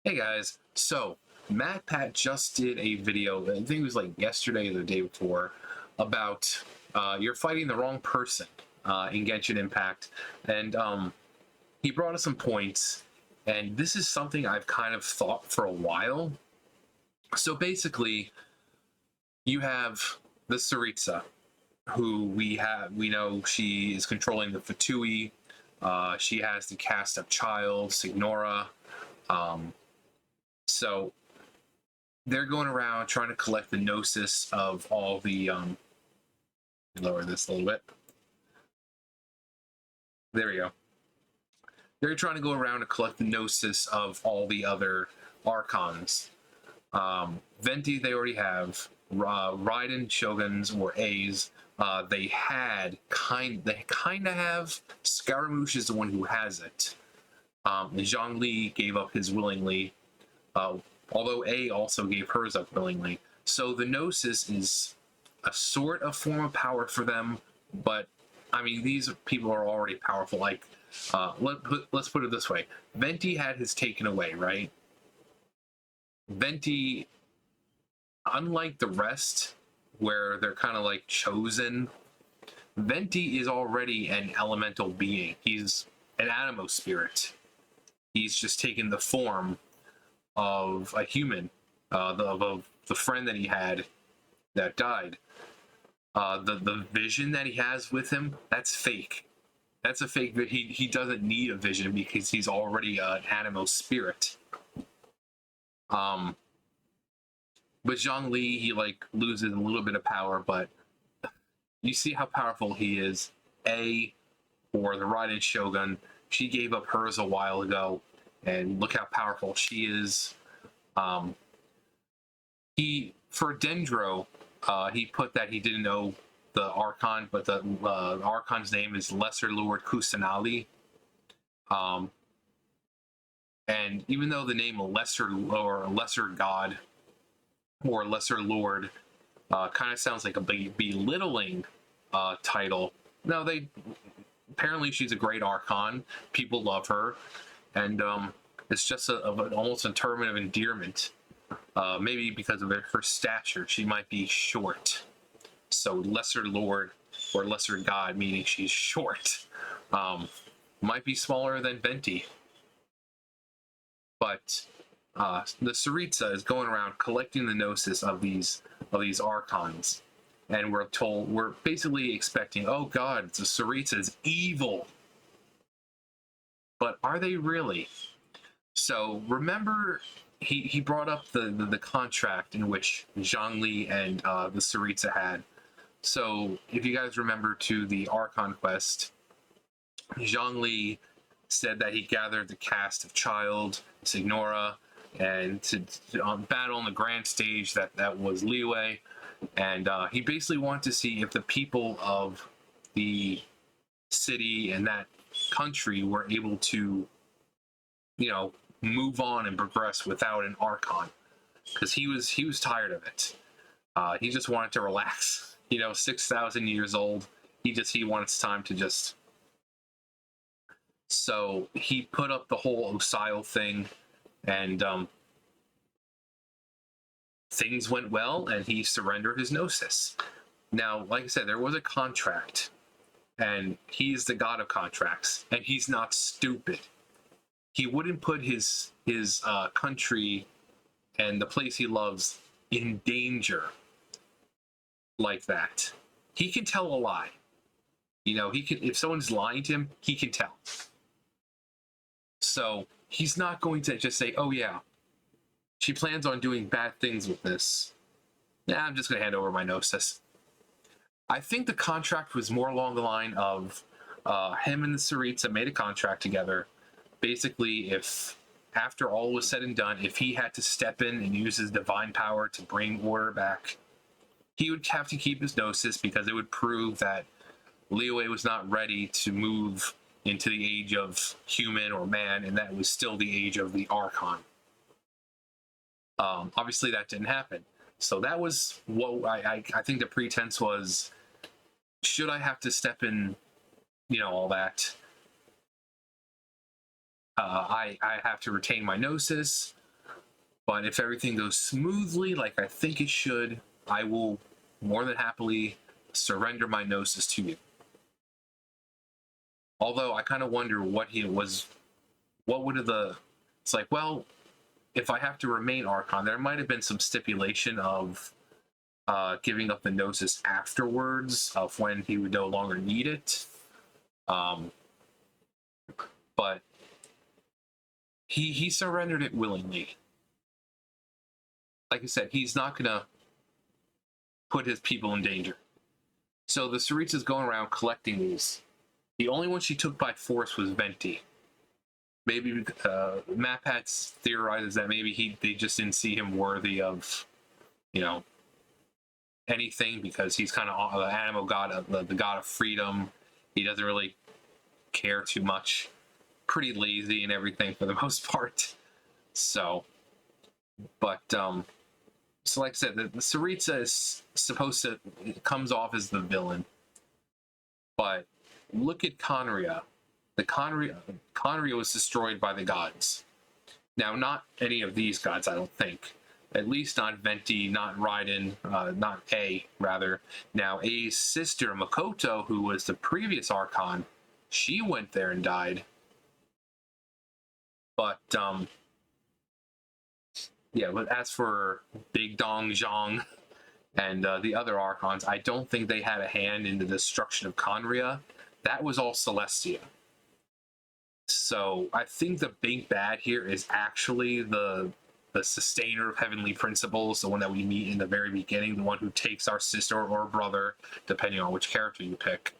Hey guys, so Pat just did a video, I think it was like yesterday or the day before, about you're fighting the wrong person in Genshin Impact. And he brought us some points, and this is something I've kind of thought for a while. So basically, you have the Saritsa, who we know she is controlling the Fatui. She has the cast of Child, Signora. Um, so they're going around trying to collect the gnosis of all the lower this a little bit. There we go. They're trying to go around and collect the gnosis of all the other archons. Venti they already have. Raiden Shoguns or A's they kind of have. Scaramouche is the one who has it. Zhongli gave up his willingly, although A also gave hers up willingly. So the Gnosis is a sort of form of power for them, but I mean, these people are already powerful. Like, let's put it this way. Venti had his taken away, right? Venti, unlike the rest, where they're kind of like chosen, Venti is already an elemental being. He's an animo spirit. He's just taken the form of a human, of the friend that he had that died. The vision that he has with him, that's fake. That's a fake. He doesn't need a vision because he's already an animo spirit. But Zhongli, he like loses a little bit of power, but you see how powerful he is. Or the Raiden Shogun, she gave up hers a while ago, and look how powerful she is. He for Dendro, he put that he didn't know the Archon, but the Archon's name is Lesser Lord Kusanali. And even though the name Lesser or Lesser God or Lesser Lord kind of sounds like a belittling title, no, they apparently she's a great Archon. People love her, and it's just almost a term of endearment. Maybe because of her stature, she might be short. So Lesser Lord or Lesser God, meaning she's short, might be smaller than Venti. But the Saritsa is going around collecting the gnosis of these archons, and we're basically expecting, oh God, the Saritsa is evil. But are they really? So remember, he brought up the contract in which Zhongli and the Saritsa had. So if you guys remember to the Archon quest, Zhongli said that he gathered the cast of Child, Signora, and to battle on the grand stage that was Liyue. And he basically wanted to see if the people of the city and that country were able to, move on and progress without an Archon, because he was tired of it. He just wanted to relax. 6,000 years old. He wants time to just. So he put up the whole Osile thing, and things went well, and he surrendered his Gnosis. Now, like I said, there was a contract, and he's the god of contracts, and he's not stupid. He wouldn't put his country and the place he loves in danger like that. He can tell a lie. He can, if someone's lying to him, he can tell. So he's not going to just say, oh yeah, she plans on doing bad things with this. Yeah, I'm just going to hand over my Gnosis. I think the contract was more along the line of him and the Saritsa made a contract together. Basically, if after all was said and done, if he had to step in and use his divine power to bring order back, he would have to keep his Gnosis, because it would prove that Liyue was not ready to move into the age of human or man, and that was still the age of the Archon. Obviously, that didn't happen. So that was what I think the pretense was, should I have to step in, all that? I have to retain my Gnosis. But if everything goes smoothly, like I think it should, I will more than happily surrender my Gnosis to you. Although I kind of wonder what he was, what would have the, it's like, well, if I have to remain Archon, there might have been some stipulation of giving up the Gnosis afterwards, of when he would no longer need it. But he surrendered it willingly. Like I said, he's not gonna put his people in danger. So the Saritsa's going around collecting these. The only one she took by force was Venti. Maybe Mapats theorizes that maybe they just didn't see him worthy of, you know, anything, because he's kind of the animal god, the god of freedom. He doesn't really care too much. Pretty lazy and everything for the most part. So, but so like I said, the Saritsa is supposed to, it comes off as the villain, but look at Conria. Conria was destroyed by the gods. Now, not any of these gods, I don't think. At least not Venti, not Raiden, not A, rather. Now, A's sister, Makoto, who was the previous Archon, she went there and died. But, yeah, but as for Big Dong Zhang and the other Archons, I don't think they had a hand in the destruction of Conria. That was all Celestia. So I think the big bad here is actually the sustainer of heavenly principles, the one that we meet in the very beginning, the one who takes our sister or brother, depending on which character you pick.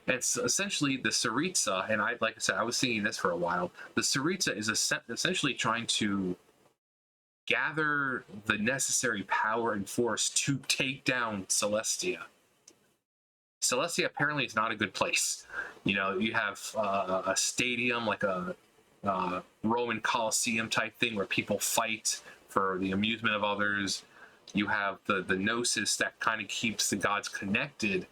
It's essentially the Saritsa, and like I said, I was singing this for a while. The Saritsa is essentially trying to gather the necessary power and force to take down Celestia. Celestia apparently is not a good place. You know, you have a stadium, like a Roman Colosseum type thing, where people fight for the amusement of others. You have the Gnosis that kind of keeps the gods connected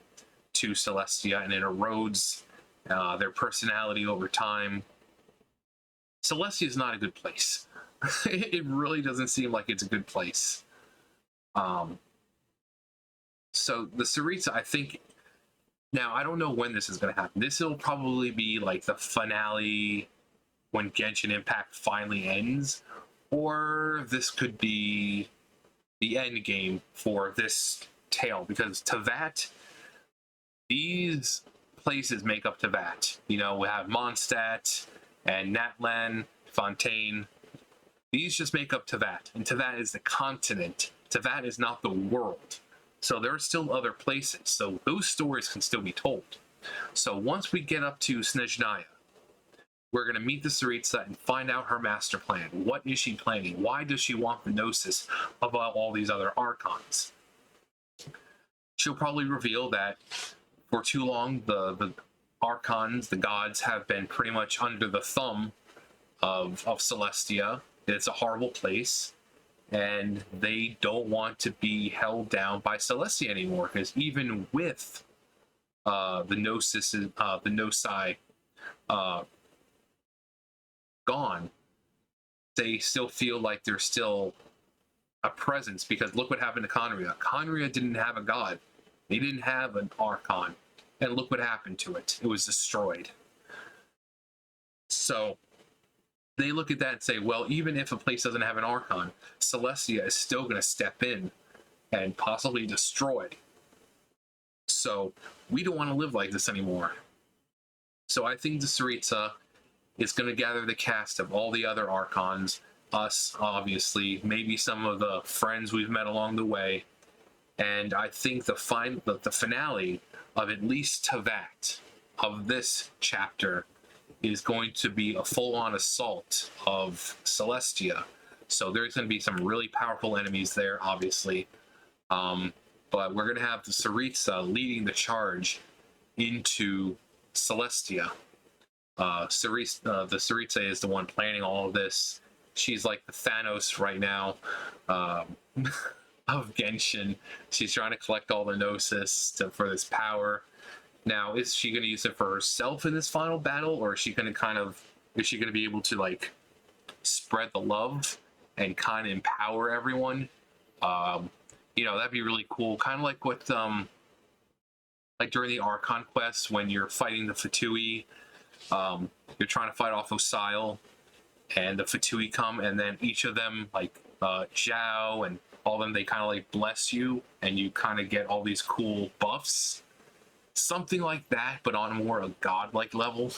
to Celestia, and it erodes their personality over time. Celestia is not a good place. It really doesn't seem like it's a good place. So the Saritsa, I think, now I don't know when this is going to happen. This will probably be like the finale when Genshin Impact finally ends, or this could be the end game for this tale, because Teyvat, these places make up Teyvat. You know, we have Mondstadt and Natlan, Fontaine. These just make up Teyvat, and Teyvat is the continent. Teyvat is not the world. So there are still other places, so those stories can still be told. So once we get up to Snezhnaya, we're going to meet the Saritsa and find out her master plan. What is she planning? Why does she want the Gnosis above all these other Archons? She'll probably reveal that for too long, the Archons, the gods, have been pretty much under the thumb of Celestia. It's a horrible place, and they don't want to be held down by Celestia anymore, because even with the Gnosis, the Gnosi gone, they still feel like there's still a presence, because look what happened to Conria. Conria didn't have a god. They didn't have an Archon. And look what happened to it. It was destroyed. So they look at that and say, well, even if a place doesn't have an Archon, Celestia is still going to step in and possibly destroy. So we don't want to live like this anymore. So I think the Saritsa is going to gather the cast of all the other Archons, us, obviously, maybe some of the friends we've met along the way, and I think the finale of at least Teyvat, of this chapter, is going to be a full-on assault of Celestia. So there's going to be some really powerful enemies there, obviously. But we're going to have the Saritsa leading the charge into Celestia. The Saritsa is the one planning all of this. She's like the Thanos right now of Genshin. She's trying to collect all the Gnosis for this power. Now, is she going to use it for herself in this final battle, or is she going to be able to like spread the love and kind of empower everyone. Um, that'd be really cool. Kind of like what like during the Archon quests when you're fighting the Fatui, you're trying to fight off Osile, and the Fatui come, and then each of them, like Zhao and all of them, they kind of like bless you, and you kind of get all these cool buffs. Something like that, but on more a godlike level.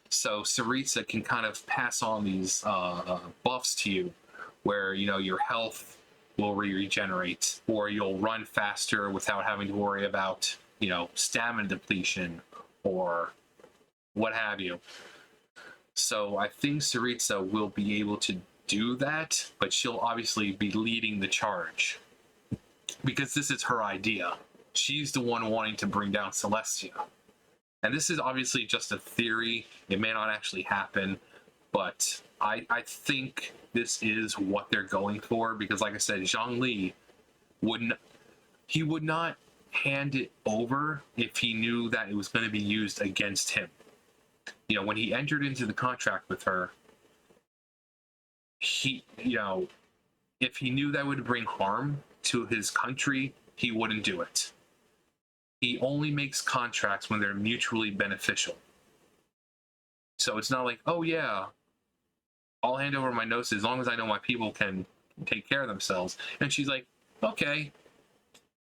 So Saritsa can kind of pass on these buffs to you, where your health will regenerate, or you'll run faster without having to worry about stamina depletion or what have you. So I think Saritsa will be able to do that, but she'll obviously be leading the charge because this is her idea. She's the one wanting to bring down Celestia. And this is obviously just a theory. It may not actually happen, but I think this is what they're going for, because like I said, Zhongli would not hand it over if he knew that it was going to be used against him. When he entered into the contract with her, he, if he knew that would bring harm to his country, he wouldn't do it. He only makes contracts when they're mutually beneficial. So it's not like, oh yeah, I'll hand over my notes as long as I know my people can take care of themselves. And she's like, okay.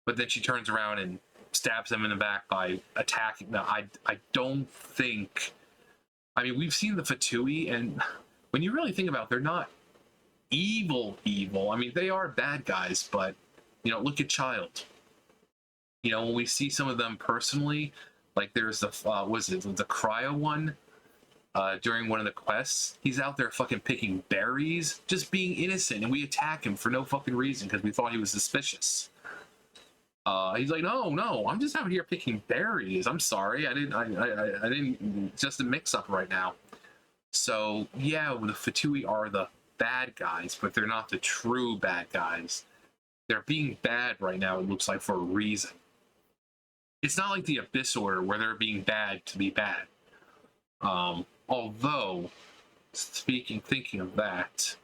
But then she turns around and stabs him in the back by attacking. Now, I don't think... I mean, we've seen the Fatui, and when you really think about it, they're not evil. I mean, they are bad guys, but, look at Child. When we see some of them personally, like there's the the Cryo one during one of the quests. He's out there fucking picking berries, just being innocent, and we attack him for no fucking reason because we thought he was suspicious. He's like, no, I'm just out here picking berries. I'm sorry, I didn't. Just a mix-up right now. So yeah, the Fatui are the bad guys, but they're not the true bad guys. They're being bad right now. It looks like for a reason. It's not like the Abyss Order where they're being bad to be bad. Although, thinking of that,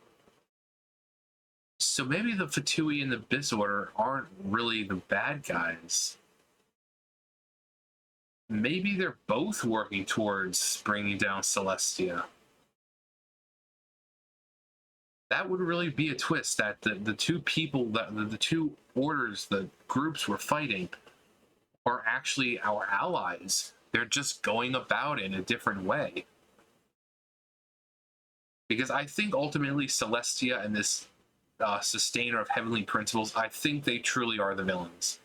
so maybe the Fatui and the Abyss Order aren't really the bad guys. Maybe they're both working towards bringing down Celestia. That would really be a twist, that the two people, the two orders, the groups we're fighting are actually our allies. They're just going about it in a different way. Because I think ultimately Celestia and this sustainer of heavenly principles, I think they truly are the villains.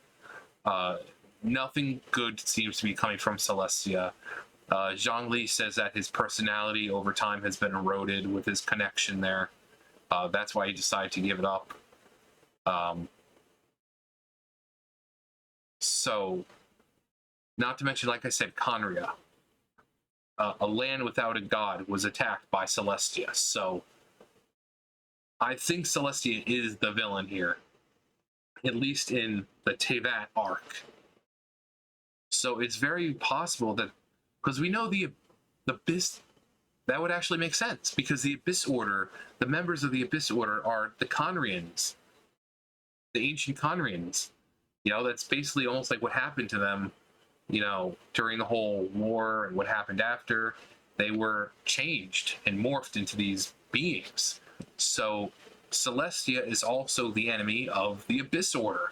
Nothing good seems to be coming from Celestia. Zhongli says that his personality over time has been eroded with his connection there. That's why he decided to give it up. So, not to mention, like I said, Conria, a land without a god, was attacked by Celestia. So, I think Celestia is the villain here, at least in the Teyvat arc. So it's very possible that, because we know the Abyss, that would actually make sense, because the Abyss Order, the members of the Abyss Order are the Conrians, the ancient Conrians. That's basically almost like what happened to them, during the whole war and what happened after. They were changed and morphed into these beings. So Celestia is also the enemy of the Abyss Order.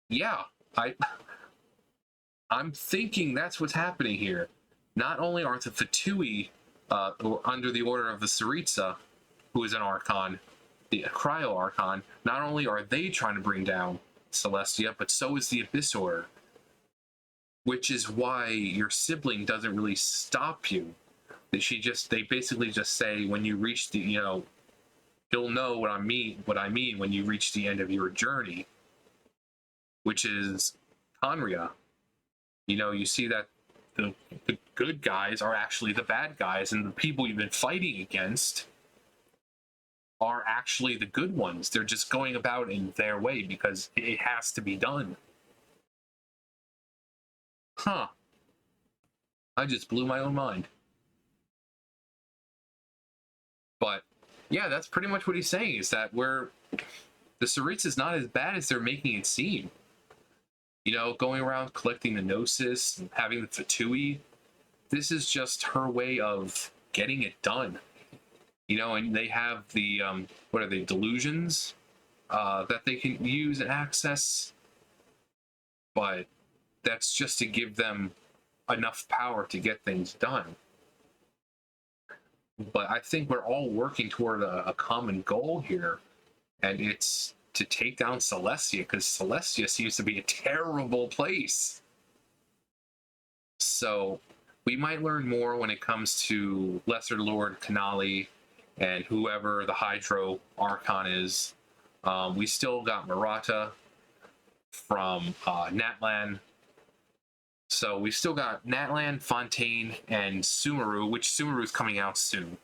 Yeah, I'm thinking that's what's happening here. Not only are the Fatui under the order of the Saritsa, who is an Archon, the Cryo Archon, not only are they trying to bring down Celestia, but so is the Abyss Order. Which is why your sibling doesn't really stop you. They basically just say, when you reach the, you'll know what I mean when you reach the end of your journey, which is Conria. You see that the good guys are actually the bad guys, and the people you've been fighting against are actually the good ones. They're just going about in their way because it has to be done. Huh. I just blew my own mind. But yeah, that's pretty much what he's saying, is that the Saritsa is not as bad as they're making it seem. You know, going around collecting the Gnosis and having the Fatui, this is just her way of getting it done. You know, and they have the, what are they, delusions that they can use and access. But that's just to give them enough power to get things done. But I think we're all working toward a common goal here, and it's to take down Celestia, because Celestia seems to be a terrible place. So we might learn more when it comes to Lesser Lord Kanali and whoever the Hydro Archon is. We still got Murata from Natlan. So we still got Natlan, Fontaine, and Sumeru, which Sumeru is coming out soon.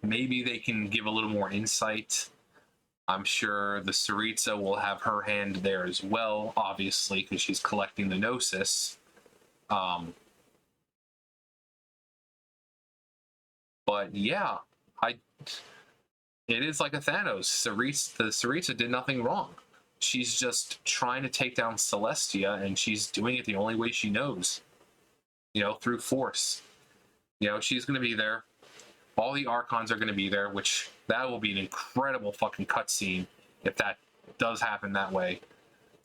Maybe they can give a little more insight. I'm sure the Saritsa will have her hand there as well, obviously, because she's collecting the Gnosis. But yeah, it is like a Thanos. The Saritsa did nothing wrong. She's just trying to take down Celestia, and she's doing it the only way she knows. You know, through force. You know, she's going to be there. All the Archons are going to be there, which that will be an incredible fucking cutscene if that does happen that way.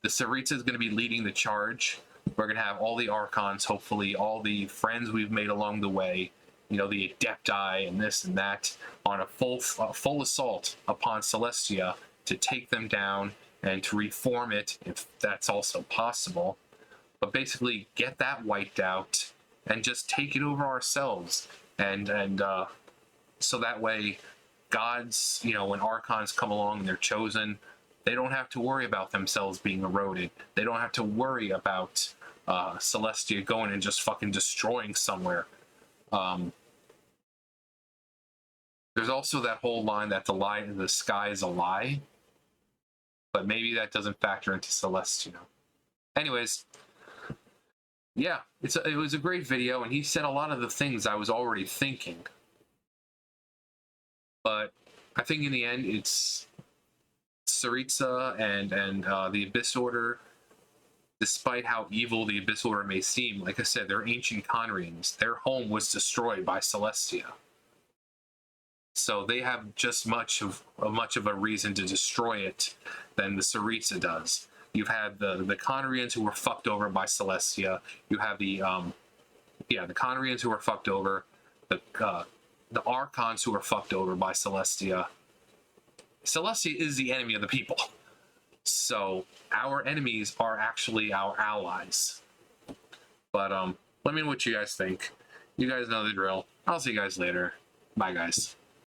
The Saritsa is going to be leading the charge. We're going to have all the Archons, hopefully, all the friends we've made along the way, you know, the Adepti and this and that, on a full assault upon Celestia to take them down and to reform it, if that's also possible. But basically, get that wiped out and just take it over ourselves. And so that way, gods, you know, when Archons come along and they're chosen, they don't have to worry about themselves being eroded. They don't have to worry about Celestia going and just fucking destroying somewhere. There's also that whole line that the sky is a lie, but maybe that doesn't factor into Celestia. Anyways, yeah, it was a great video, and he said a lot of the things I was already thinking. But I think in the end, it's Saritsa and the Abyss Order. Despite how evil the Abyss Order may seem, like I said, they're ancient Conrians. Their home was destroyed by Celestia. So they have just much of a reason to destroy it than the Saritsa does. You've had the Conrians who were fucked over by Celestia. You have the Conrians who were fucked over. The Archons who were fucked over by Celestia. Celestia is the enemy of the people. So our enemies are actually our allies. But let me know what you guys think. You guys know the drill. I'll see you guys later. Bye, guys.